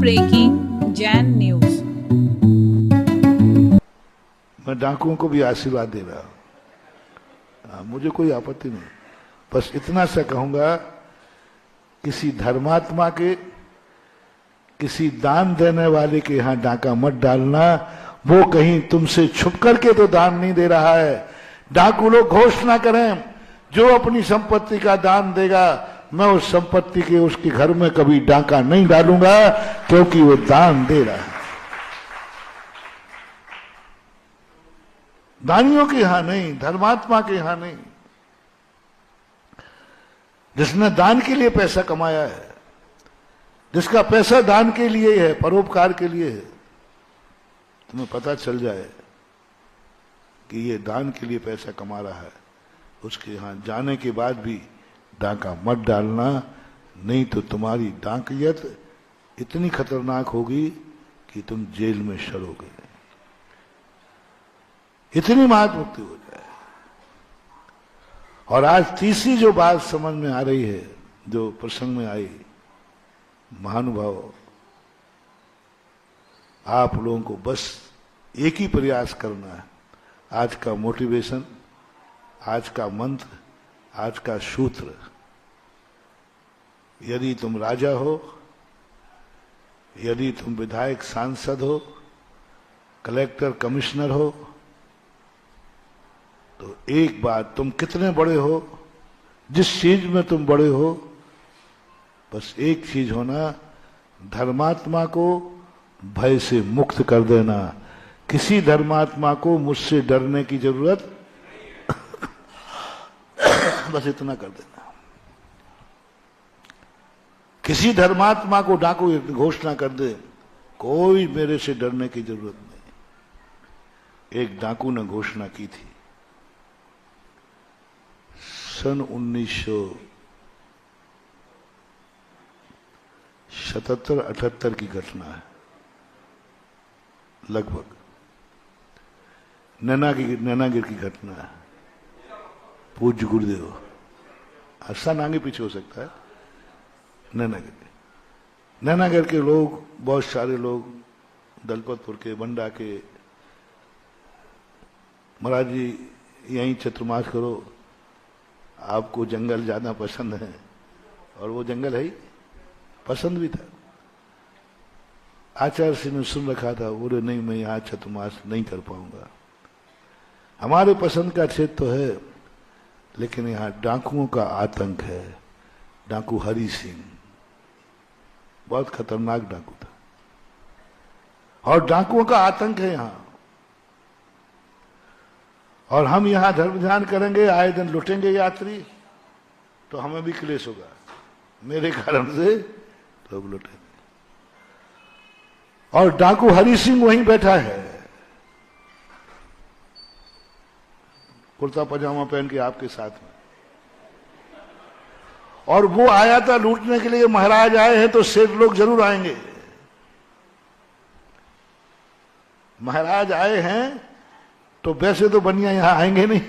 Breaking Jain news. मैं डाकुओं को भी आशीर्वाद दे रहा हूं, मुझे कोई आपत्ति नहीं। बस इतना सा कहूंगा, किसी धर्मात्मा के, किसी दान देने वाले के यहां डाका मत डालना। वो कहीं तुमसे छुप करके तो दान नहीं दे रहा है। डाकू लोग घोषणा करें, जो अपनी संपत्ति का दान देगा मैं उस संपत्ति के उसके घर में कभी डाका नहीं डालूंगा, क्योंकि वो दान दे रहा है। दानियों के यहां नहीं, धर्मात्मा के यहां नहीं। जिसने दान के लिए पैसा कमाया है, जिसका पैसा दान के लिए है, परोपकार के लिए है, तुम्हें पता चल जाए कि ये दान के लिए पैसा कमा रहा है, उसके यहां जाने के बाद भी डाका मत डालना। नहीं तो तुम्हारी डाकियत इतनी खतरनाक होगी कि तुम जेल में सड़ोगे, इतनी महामुक्ति हो जाए। और आज तीसरी जो बात समझ में आ रही है, जो प्रसंग में आई, महानुभाव, आप लोगों को बस एक ही प्रयास करना है। आज का मोटिवेशन, आज का मंत्र, आज का सूत्र, यदि तुम राजा हो, यदि तुम विधायक सांसद हो, कलेक्टर कमिश्नर हो, तो एक बात, तुम कितने बड़े हो, जिस चीज में तुम बड़े हो, बस एक चीज होना, धर्मात्मा को भय से मुक्त कर देना। किसी धर्मात्मा को मुझसे डरने की जरूरत बस इतना कर देना। किसी धर्मात्मा को डाकू घोषणा कर दे, कोई मेरे से डरने की जरूरत नहीं। एक डाकू ने घोषणा की थी, सन 1977-78 की घटना है लगभग, नैनागिर की घटना है। पूज्य गुरुदेव, आसान आगे पीछे हो सकता है। नैनागिर के लोग, बहुत सारे लोग, दलपतपुर के, बंडा के, महाराज जी यहीं चतुर्मास करो, आपको जंगल ज्यादा पसंद है, और वो जंगल है ही, पसंद भी था। आचार्य सिंह ने सुन रखा था, बोले नहीं मैं यहां चतुर्मास नहीं कर पाऊंगा, हमारे पसंद का क्षेत्र तो है, लेकिन यहां डाकुओं का आतंक है। डाकू हरि सिंह बहुत खतरनाक डाकू था, और डाकुओं का आतंक है यहां। और हम यहां धर्म ध्यान करेंगे, आए दिन लुटेंगे यात्री, तो हमें भी क्लेश होगा, मेरे कारण से लोग लुटेंगे। और डाकू हरि सिंह वहीं बैठा है, कुर्ता पजामा पहन के आपके साथ में, और वो आया था लूटने के लिए। महाराज आए हैं तो सेठ लोग जरूर आएंगे, महाराज आए हैं तो वैसे तो बनिया यहां आएंगे नहीं।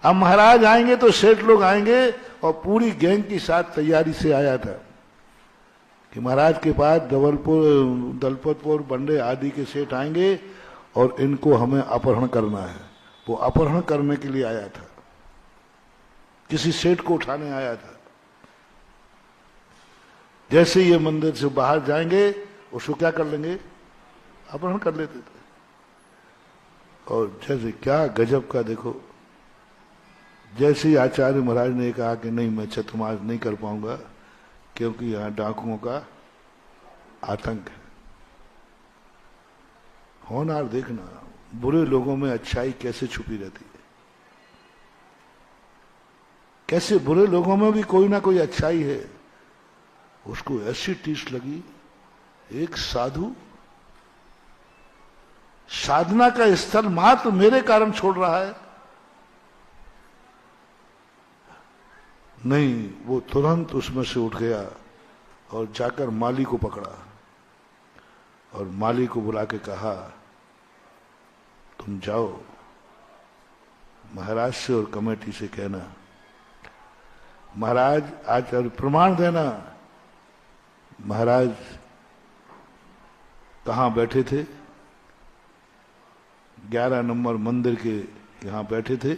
अब महाराज आएंगे तो सेठ लोग आएंगे, और पूरी गैंग की साथ तैयारी से आया था कि महाराज के पास दलपतपुर, बंडे आदि के सेठ आएंगे और इनको हमें अपहरण करना है। वो अपहरण करने के लिए आया था, किसी सेठ को उठाने आया था। जैसे ये मंदिर से बाहर जाएंगे, उसको क्या कर लेंगे, अपहरण कर लेते थे। और जैसे, क्या गजब का, देखो, जैसे ही आचार्य महाराज ने कहा कि नहीं मैं चतुर्मास नहीं कर पाऊंगा, क्योंकि यहां डाकुओं का आतंक है। होनहार देखना, बुरे लोगों में अच्छाई कैसे छुपी रहती है, कैसे बुरे लोगों में भी कोई ना कोई अच्छाई है। उसको ऐसी टीस लगी, एक साधु साधना का स्थल मात्र मेरे कारण छोड़ रहा है। नहीं, वो तुरंत उसमें से उठ गया और जाकर माली को पकड़ा, और माली को बुला के कहा, तुम जाओ महाराज से और कमेटी से कहना, महाराज आचार्य प्रमाण देना, महाराज कहाँ बैठे थे? 11 नंबर मंदिर के यहाँ बैठे थे।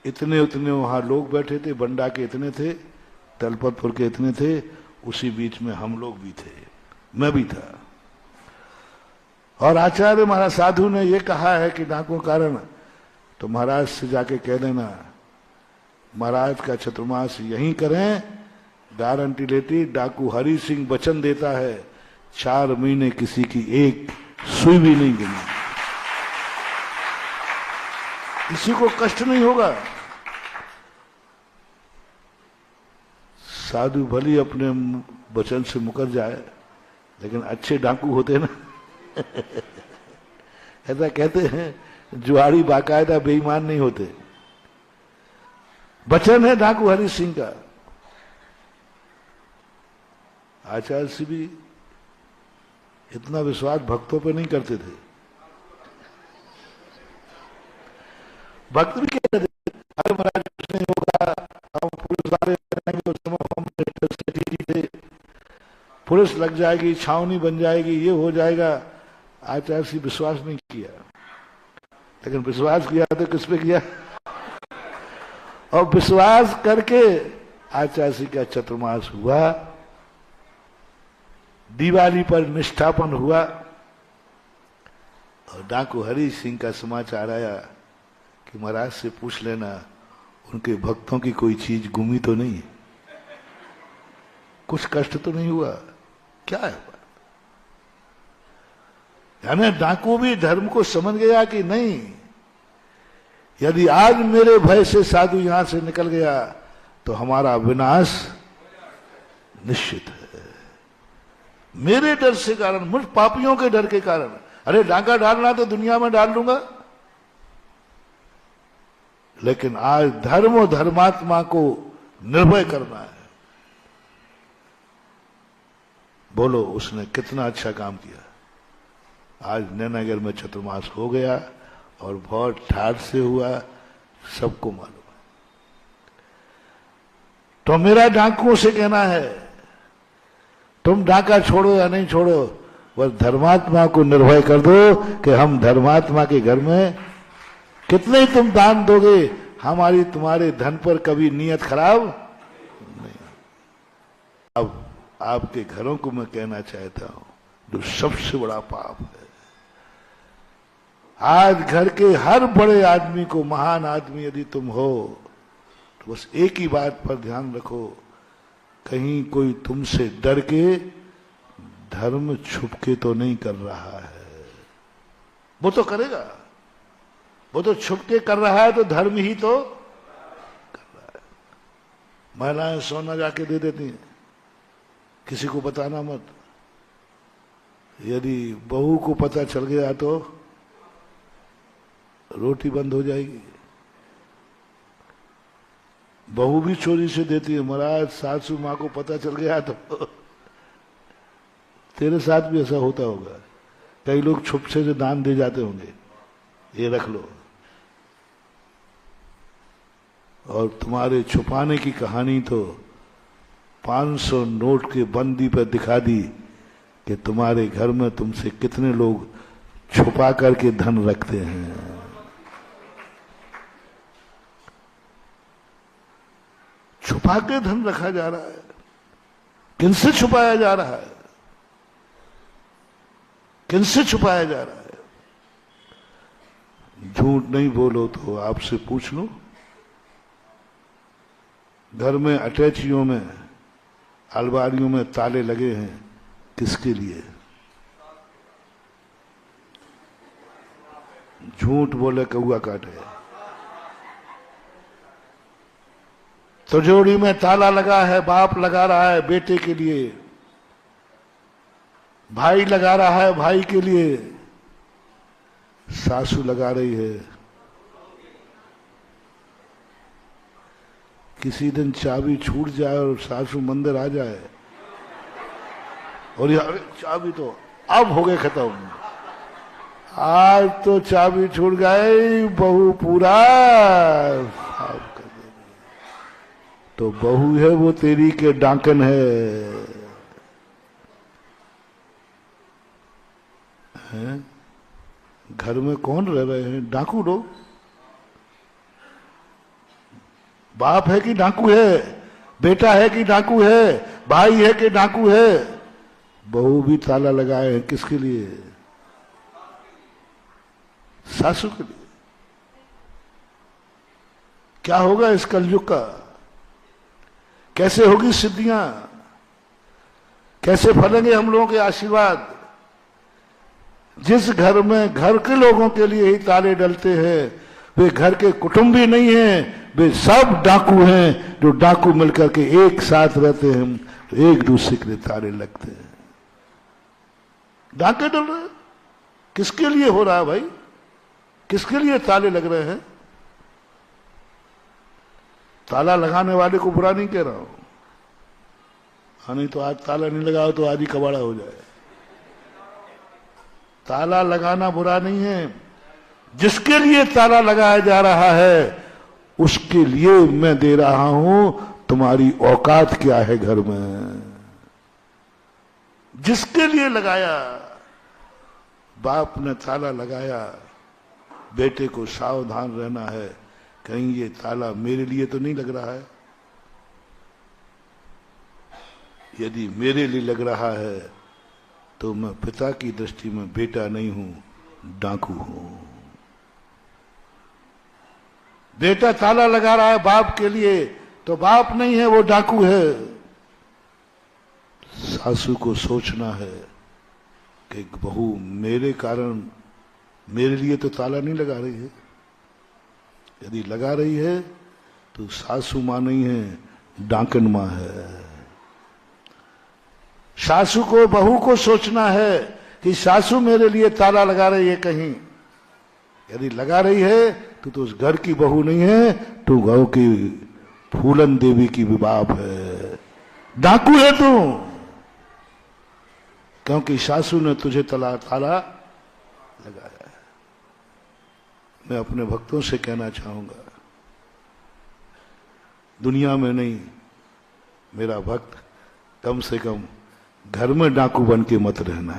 इतने उतने वहां लोग बैठे थे, बंडा के इतने थे, दलपतपुर के इतने थे, उसी बीच में हम लोग भी थे, मैं भी था। और आचार्य महाराज साधु ने यह कहा है कि डाकुओं के कारण, तो महाराज से जाके कह देना महाराज का चतुर्मास यहीं करें, गारंटी लेती। डाकू हरि सिंह वचन देता है 4 महीने किसी की एक सुई भी नहीं गिनी, किसी को कष्ट नहीं होगा। साधु भली अपने वचन से मुकर जाए, लेकिन अच्छे डाकू होते ना ऐसा कहते हैं जुआरी बाकायदा बेईमान नहीं होते। वचन है डाकू हरि सिंह का। आचार्य से भी इतना विश्वास भक्तों पे नहीं करते थे। भक्त भी कहते थे अरे महाराज कुछ नहीं होगा, हम पुलिस वाले रहेंगे, उस समय हम थे, पुलिस लग जाएगी, छावनी बन जाएगी, ये हो जाएगा। आचार्य से विश्वास नहीं किया, लेकिन विश्वास किया तो किस पे किया? और विश्वास करके आचार्य जी का चतुर्मास हुआ, दिवाली पर निष्ठापन हुआ। और डाकू हरि सिंह का समाचार आया कि महाराज से पूछ लेना उनके भक्तों की कोई चीज गुमी तो नहीं, कुछ कष्ट तो नहीं हुआ, क्या है? यानी डाकू भी धर्म को समझ गया कि नहीं, यदि आज मेरे भय से साधु यहां से निकल गया तो हमारा विनाश निश्चित है। मेरे डर से कारण, मुझ पापियों के डर के कारण। अरे डाका डालना तो दुनिया में डाल लूंगा, लेकिन आज धर्म और धर्मात्मा को निर्भय करना है। बोलो उसने कितना अच्छा काम किया। आज नैनागर में चतुर्मास हो गया और बहुत ठाठ से हुआ, सबको मालूम है। तो मेरा डाकुओं से कहना है तुम डाका छोड़ो या नहीं छोड़ो, बस धर्मात्मा को निर्भय कर दो कि हम धर्मात्मा के घर में कितने ही तुम दान दोगे, हमारी तुम्हारे धन पर कभी नीयत खराब नहीं। अब आपके घरों को मैं कहना चाहता हूं, जो सबसे बड़ा पाप है, आज घर के हर बड़े आदमी को, महान आदमी यदि तुम हो, तो बस एक ही बात पर ध्यान रखो, कहीं कोई तुमसे डर के धर्म छुपके तो नहीं कर रहा है। वो तो करेगा, वो तो छुपके कर रहा है, तो धर्म ही तो कर रहा है। महिलाएं सोना जाके दे देती हैं, किसी को बताना मत। यदि बहू को पता चल गया तो रोटी बंद हो जाएगी। बहू भी चोरी से देती है। महाराज सासू माँ को पता चल गया तो तेरे साथ भी ऐसा होता होगा। कई लोग छुप से दान दे जाते होंगे, ये रख लो। और तुम्हारे छुपाने की कहानी तो 500 नोट के बंदी पर दिखा दी कि तुम्हारे घर में तुमसे कितने लोग छुपा करके धन रखते हैं। छुपा के धन रखा जा रहा है। किनसे छुपाया जा रहा है? किनसे छुपाया जा रहा है? झूठ नहीं बोलो तो आपसे पूछ लो, घर में अटैचियों में, अलमारियों में ताले लगे हैं, किसके लिए? झूठ बोले कौआ काटे। तिजोरी में ताला लगा है, बाप लगा रहा है बेटे के लिए, भाई लगा रहा है भाई के लिए, सासू लगा रही है। किसी दिन चाबी छूट जाए और सासू मंदिर आ जाए और यार चाबी तो अब हो गए खत्म, आज तो चाबी छूट गई, बहू पूरा साफ कर देगी। तो बहू है वो तेरी के डाकन है। घर में कौन रह रहे हैं? डाकू लोग। बाप है कि डाकू है? बेटा है कि डाकू है? भाई है कि डाकू है? बहू भी ताला लगाए हैं, किसके लिए? सासू के लिए। क्या होगा इस कलयुग का? कैसे होगी सिद्धियां? कैसे फलेंगे हम लोगों के आशीर्वाद? जिस घर में घर के लोगों के लिए ही ताले डलते हैं, वे घर के कुटुंबी नहीं हैं, वे सब डाकू हैं, जो डाकू मिलकर के एक साथ रहते हैं, तो एक दूसरे के लिए ताले लगते हैं। डाके डल रहे हैं, किसके लिए हो रहा है भाई? किसके लिए ताले लग रहे हैं? ताला लगाने वाले को बुरा नहीं कह रहा हूं, हाँ, नहीं तो आज ताला नहीं लगाओ तो आज ही कबाड़ा हो जाए। ताला लगाना बुरा नहीं है, जिसके लिए ताला लगाया जा रहा है उसके लिए मैं दे रहा हूं। तुम्हारी औकात क्या है घर में? जिसके लिए लगाया, बाप ने ताला लगाया, बेटे को सावधान रहना है, कहीं ये ताला मेरे लिए तो नहीं लग रहा है। यदि मेरे लिए लग रहा है तो मैं पिता की दृष्टि में बेटा नहीं हूं, डाकू हूं। बेटा ताला लगा रहा है बाप के लिए, तो बाप नहीं है, वो डाकू है। सासू को सोचना है कि बहू मेरे कारण, मेरे लिए तो ताला नहीं लगा रही है। यदि लगा रही है तो सासू मां नहीं है, डाकन मां है। सासू को, बहू को सोचना है कि सासू मेरे लिए ताला लगा रही है कहीं। यदि लगा रही है तो उस घर की बहू नहीं है, तो गांव की फूलन देवी की भी बाप है। डाकू है तू, क्योंकि सासू ने तुझे ताला लगाया है। मैं अपने भक्तों से कहना चाहूंगा, दुनिया में नहीं, मेरा भक्त कम से कम घर में डाकू बन के मत रहना।